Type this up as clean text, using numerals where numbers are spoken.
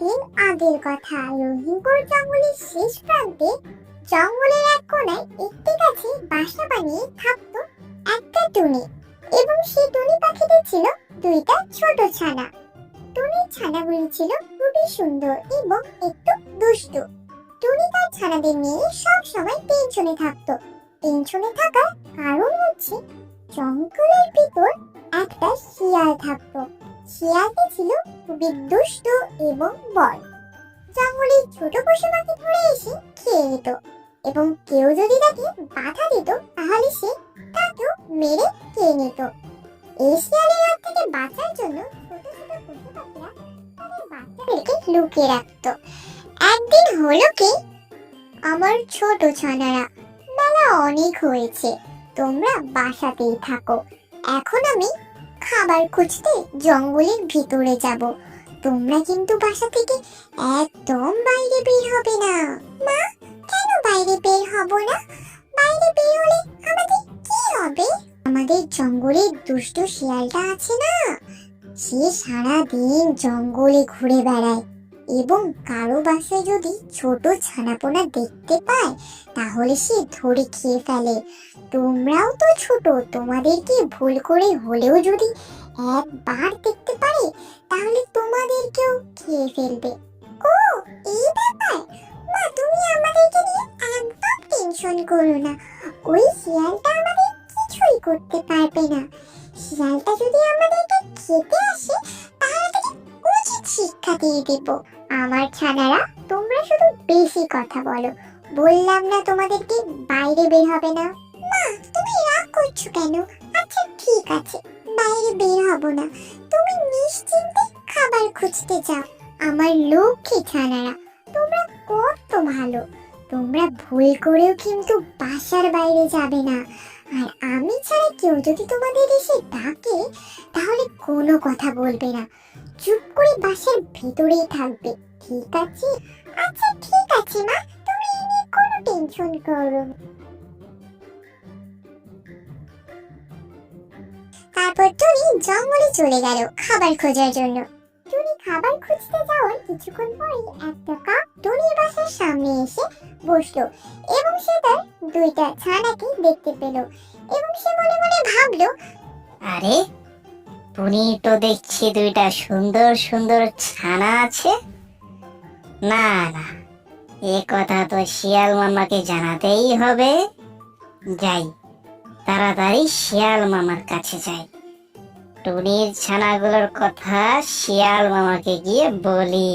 অনেকদিন আগের কথা। রহিমপুর জঙ্গলের শেষ প্রান্তে জঙ্গলের এক কোণায় একটি গাছে বাসা বানিয়ে থাকতো একটা টুনি, এবং সেই টুনি পাখিতে ছিল দুইটা ছোট ছানা। টুনির ছানাগুলি ছিল খুবই সুন্দর এবং একটু দুষ্টু। টুনি তার ছানাদের নিয়ে সব সময় টেনশনে থাকতো। টেনশনে থাকার কারণ হচ্ছে জঙ্গলের ভিতর একটা শিয়াল থাকতো। শিয়ালটি ছিল খুবই দুষ্ট এবং বড়। জঙ্গলের ছোট পশু পাখি ধরে এসে খেয়ে নিত, এবং কেউ যদি তাকে বাধা দিত তাহলে সে তাকেও মেরে খেয়ে নিত। এই শিয়ালের হাত থেকে বাঁচার জন্য ছোট ছোট পশু পাখিরা তাদের বাচ্চাদেরকে লুকিয়ে রাখতো। একদিন হলো কি, আমার ছোট ছানারা, বেলা অনেক হয়েছে, তোমরা বাসাতেই থাকো। এখন আমি খাবার খুঁজতে জঙ্গলের ভিতরে যাব। তোমরা কিন্তু বাসা থেকে একদম বাইরে বের হবে না। মা, কেন বাইরে বের হব না? বাইরে বের হলে আমাদের কি হবে? আমাদের জঙ্গলে দুষ্ট শিয়ালটা আছে না, সে সারা দিন জঙ্গলে ঘুরে বেড়ায়, এবং কারো বাসায় যদি ছোট ছানাপোনা দেখতে পায় তাহলে সে ধরে খেয়ে ফেলে। তোমরাও তো ছোট, তোমাদেরকে ভুল করে হলেও যদি একবার দেখতে পারে তাহলে তোমাদেরকেও খেয়ে ফেলবে। ও, এই ব্যাপার। মা, তুমি আমাদেরকে নিয়ে একদম টেনশন করো না। ওই শিয়ালটা আমাদের কিছুই করতে পারবে না। শিয়ালটা যদি আমাদেরকে খেতে আসে তাহলে তাকে উচিত শিক্ষা দিয়ে দেব। আমার ছানারা, তোমরা শুধু বেশি কথা বলো। বললাম না তোমাদেরকে বাইরে বের হবে না? মা, তুমি রাগ করছো কেন? আচ্ছা ঠিক আছে, বাইরে বের হব না। তুমি নিশ্চিন্তে খাবার খুঁজতে যাও। আমার লক্ষ্মী ছানারা, তোমরা কত ভালো। তোমরা ভুল করেও কিন্তু বাসার বাইরে যাবে না। আর আমি ছাড়া কেউ যদি তোমাদের এসে ডাকে তাহলে কোনো কথা বলবে না, চুপ করে বাসার ভেতরেই থাকবে, ঠিক আছে? আচ্ছা ঠিক আছে মা, তুমি এই নিয়ে কোনো টেনশন করো না। তারপর টুনি জঙ্গলে চলে গেল খাবার খোঁজার জন্য। টুনি খাবার খুঁজতে যাওয়ার কিছুক্ষণ পরেই একটা কাক টুনির বাসার সামনে এসে বসলো, এবং সে তার দুইটা ছানাকে দেখতে পেল, এবং সে মনে মনে ভাবলো, আরে, টুনি তো দেখছি দুইটা সুন্দর সুন্দর ছানা আছে। না না, এ কথা তো শিয়াল মামাকে জানাতেই হবে। যাই, তাড়াতাড়ি শিয়াল মামার কাছে যাই। টুনির ছানাগুলোর কথা শিয়াল মামাকে গিয়ে বলি।